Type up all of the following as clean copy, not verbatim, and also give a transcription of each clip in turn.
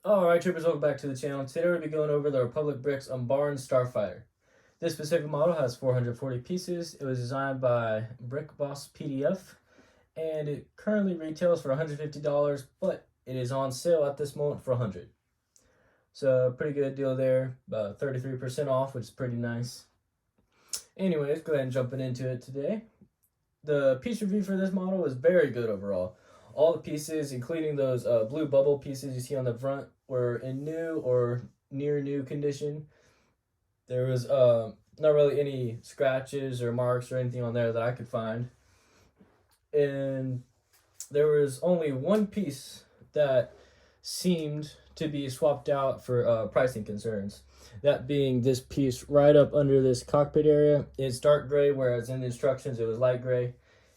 Alright troopers, welcome back to the channel. Today we'll be going over the Republic Bricks Umbaran Starfighter. This specific model has 440 pieces. It was designed by Brick Boss PDF and it currently retails for $150, but it is on sale at this moment for $100. So pretty good deal there, about 33% off, which is pretty nice. Anyways, go ahead and jumping into it today. The piece review for this model was very good overall. All the pieces, including those blue bubble pieces you see on the front, were in new or near new condition. There was not really any scratches or marks or anything on there that I could find. And there was only one piece that seemed to be swapped out for pricing concerns. That being this piece right up under this cockpit area. It's dark gray, whereas in the instructions it was light gray.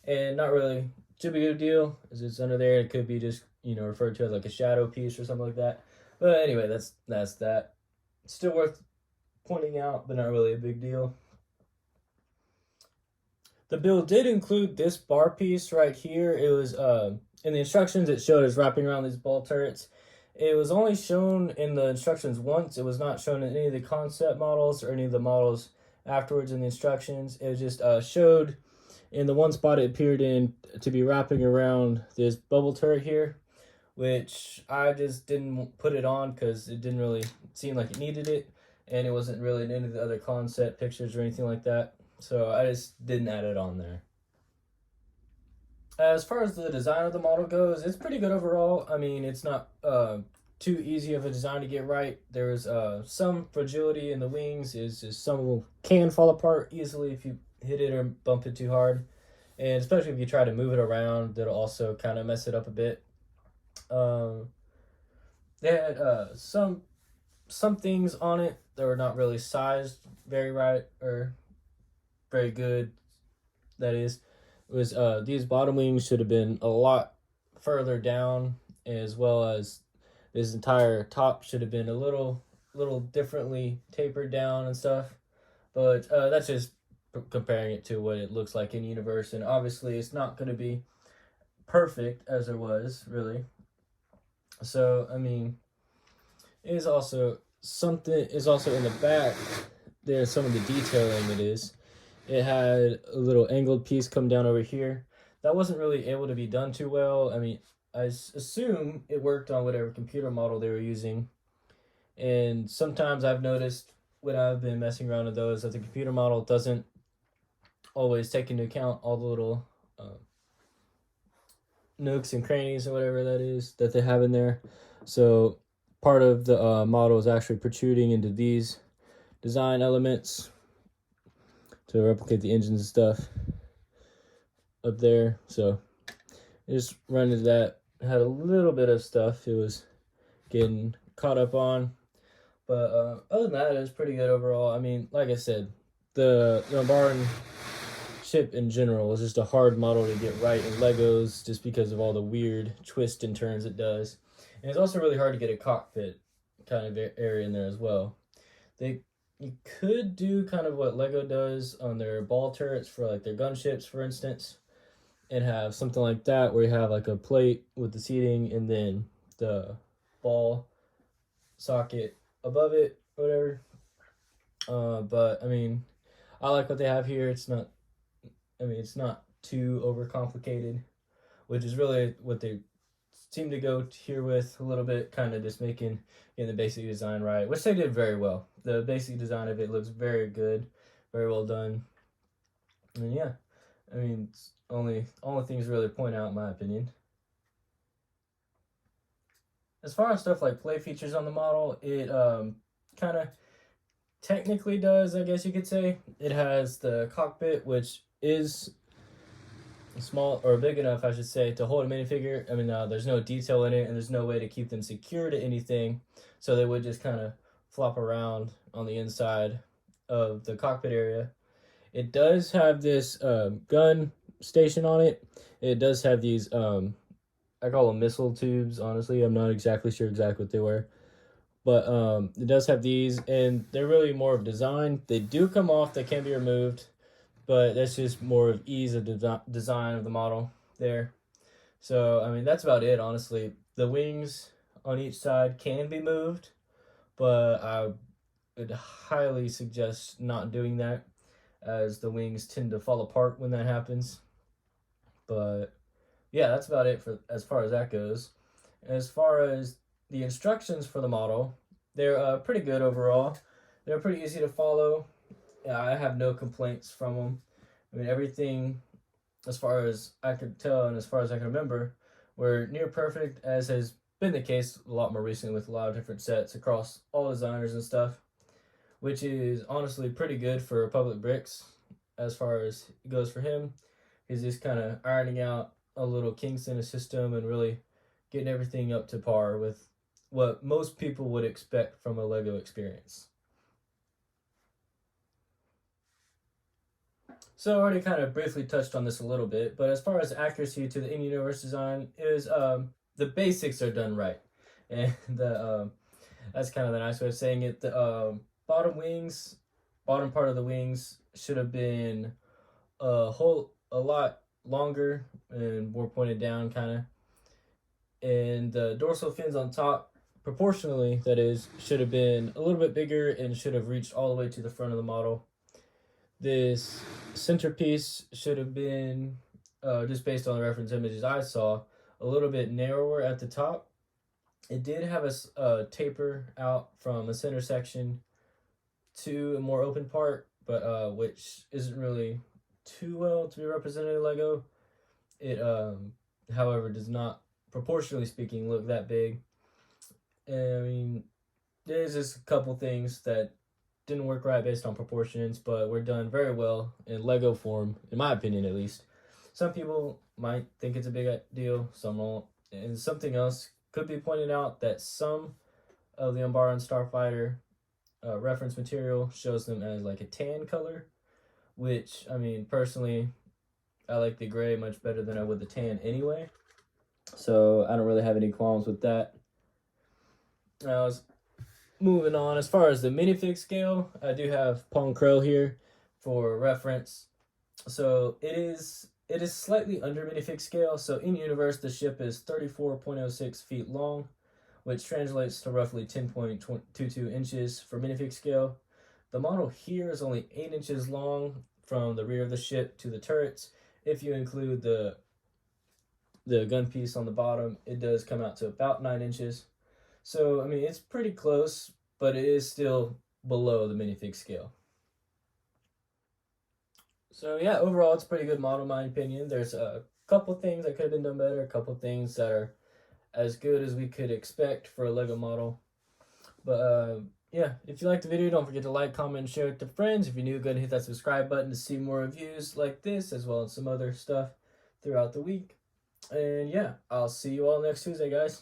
And not really too big of a deal, as it's under there. It could be just, referred to as like a shadow piece or something like that. But anyway, that's that. Still worth pointing out, but not really a big deal. The build did include this bar piece right here. It was in the instructions it showed as wrapping around these ball turrets. It was only shown in the instructions once. It was not shown in any of the concept models or any of the models afterwards in the instructions. It just showed in the one spot it appeared in to be wrapping around this bubble turret here, which I just didn't put it on because it didn't really seem like it needed it, and it wasn't really in any of the other concept pictures or anything like that. So I just didn't add it on there. As far as the design of the model goes, it's pretty good overall. I mean, it's not too easy of a design to get right. There's some fragility in the wings. Is just some can fall apart easily if you hit it or bump it too hard. And especially if you try to move it around, that'll also kind of mess it up a bit. They had some things on it that were not really sized very right or very good. That is, it was these bottom wings should have been a lot further down, as well as this entire top should have been a little differently tapered down and stuff. But that's just comparing it to what it looks like in universe, and obviously it's not going to be perfect as it was really. So I mean, it is also something is also in the back. There's some of the detailing. It had a little angled piece come down over here that wasn't really able to be done too well. I mean, I assume it worked on whatever computer model they were using, and sometimes I've noticed when I've been messing around with those that the computer model doesn't always take into account all the little nooks and crannies or whatever that is that they have in there. So part of the model is actually protruding into these design elements to replicate the engines and stuff up there. So I just run into that. Had a little bit of stuff it was getting caught up on, but other than that, it was pretty good overall. I mean, like I said, the Umbaran ship in general is just a hard model to get right in Legos just because of all the weird twists and turns it does. And it's also really hard to get a cockpit kind of area in there as well. You could do kind of what Lego does on their ball turrets for like their gunships, for instance, and have something like that where you have like a plate with the seating and then the ball socket above it, or whatever. But I mean, I like what they have here. It's not too overcomplicated, which is really what they seem to go here with a little bit, kind of just getting the basic design right, which they did very well. The basic design of it looks very good, very well done. And yeah, I mean, it's only things to really point out in my opinion. As far as stuff like play features on the model, it kind of technically does, I guess you could say. It has the cockpit, which is small or big enough, I should say, to hold a minifigure. I mean, there's no detail in it, and there's no way to keep them secure to anything, so they would just kind of flop around on the inside of the cockpit area. It does have this gun station on it. It does have these, I call them missile tubes, honestly. I'm not exactly sure what they were. But it does have these, and they're really more of design. They do come off, they can be removed, but that's just more of ease of design of the model there. So, I mean, that's about it, honestly. The wings on each side can be moved, but I would highly suggest not doing that, as the wings tend to fall apart when that happens. But yeah, that's about it for as far as that goes. As far as the instructions for the model, they're pretty good overall. They're pretty easy to follow. Yeah, I have no complaints from them. I mean, everything, as far as I could tell and as far as I can remember, were near perfect, as has been the case a lot more recently with a lot of different sets across all designers and stuff, which is honestly pretty good for Public Bricks as far as it goes for him. He's just kind of ironing out a little kinks in his system and really getting everything up to par with what most people would expect from a Lego experience. So I already kind of briefly touched on this a little bit, but as far as accuracy to the in-universe design is, the basics are done right, and that's kind of the nice way of saying it. The bottom wings, bottom part of the wings should have been a lot longer and more pointed down, kind of, and the dorsal fins on top, proportionally, that is, should have been a little bit bigger and should have reached all the way to the front of the model. This centerpiece should have been, just based on the reference images I saw, a little bit narrower at the top. It did have a taper out from a center section to a more open part, but which isn't really too well to be represented in Lego. It, however, does not, proportionally speaking, look that big. And, I mean, there's just a couple things that didn't work right based on proportions, but were done very well in Lego form, in my opinion at least. Some people might think it's a big deal, some won't. And something else could be pointed out, that some of the Umbaran Starfighter reference material shows them as like a tan color, which, I mean, personally, I like the gray much better than I would the tan anyway. So I don't really have any qualms with that. Now, moving on, as far as the minifig scale, I do have Pong Crow here for reference. So it is slightly under minifig scale. So in universe, the ship is 34.06 feet long, which translates to roughly 10.22 inches for minifig scale. The model here is only 8 inches long from the rear of the ship to the turrets. If you include the gun piece on the bottom, it does come out to about 9 inches. So, I mean, it's pretty close, but it is still below the minifig scale. So, yeah, overall, it's a pretty good model, in my opinion. There's a couple things that could have been done better, a couple things that are as good as we could expect for a Lego model. But, yeah, if you liked the video, don't forget to like, comment, and share it to friends. If you're new, go ahead and hit that subscribe button to see more reviews like this, as well as some other stuff throughout the week. And, yeah, I'll see you all next Tuesday, guys.